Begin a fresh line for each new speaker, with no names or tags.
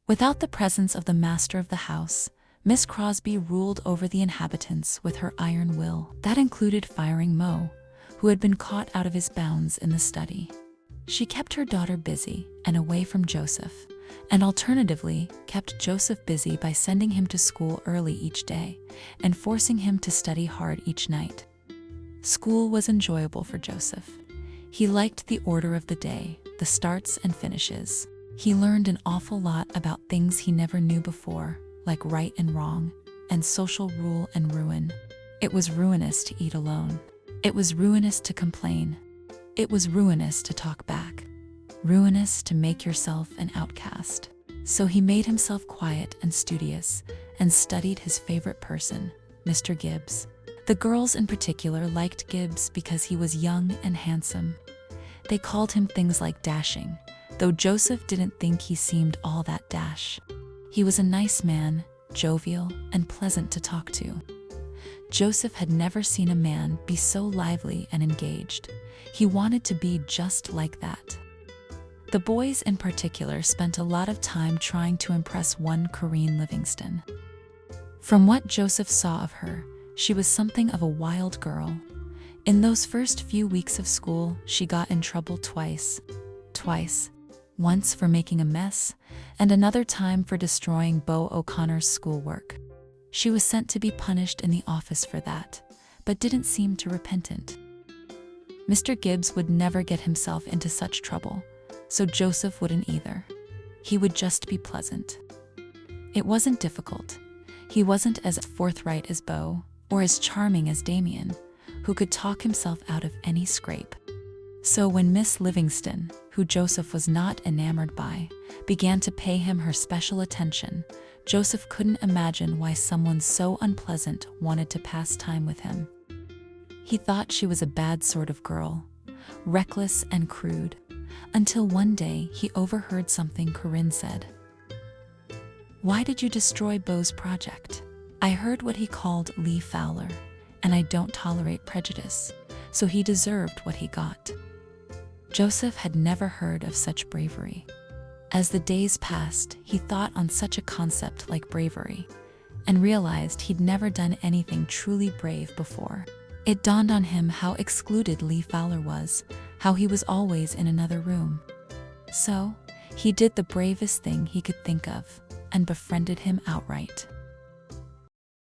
Without the presence of the master of the house, Miss Crosby ruled over the inhabitants with her iron will. That included firing Mo, who had been caught out of his bounds in the study. She kept her daughter busy and away from Joseph, and alternatively kept Joseph busy by sending him to school early each day and forcing him to study hard each night. School was enjoyable for Joseph. He liked the order of the day, the starts and finishes. He learned an awful lot about things he never knew before, like right and wrong, and social rule and ruin. It was ruinous to eat alone. It was ruinous to complain. It was ruinous to talk back. Ruinous to make yourself an outcast. So he made himself quiet and studious and studied his favorite person, Mr. Gibbs. The girls in particular liked Gibbs because he was young and handsome. They called him things like dashing, though Joseph didn't think he seemed all that dash. He was a nice man, jovial and pleasant to talk to. Joseph had never seen a man be so lively and engaged. He wanted to be just like that. The boys in particular spent a lot of time trying to impress one Corinne Livingston. From what Joseph saw of her, she was something of a wild girl. In those first few weeks of school, she got in trouble twice. Once for making a mess, and another time for destroying Beau O'Connor's schoolwork. She was sent to be punished in the office for that, but didn't seem too repentant. Mr. Gibbs would never get himself into such trouble, so Joseph wouldn't either. He would just be pleasant. It wasn't difficult. He wasn't as forthright as Beau, or as charming as Damien, who could talk himself out of any scrape. So when Miss Livingston, who Joseph was not enamored by, began to pay him her special attention, Joseph couldn't imagine why someone so unpleasant wanted to pass time with him. He thought she was a bad sort of girl, reckless and crude, until one day he overheard something Corinne said. "Why did you destroy Beau's project?" "I heard what he called Lee Fowler, and I don't tolerate prejudice, so he deserved what he got." Joseph had never heard of such bravery. As the days passed, he thought on such a concept like bravery, and realized he'd never done anything truly brave before. It dawned on him how excluded Lee Fowler was, how he was always in another room. So, he did the bravest thing he could think of, and befriended him outright.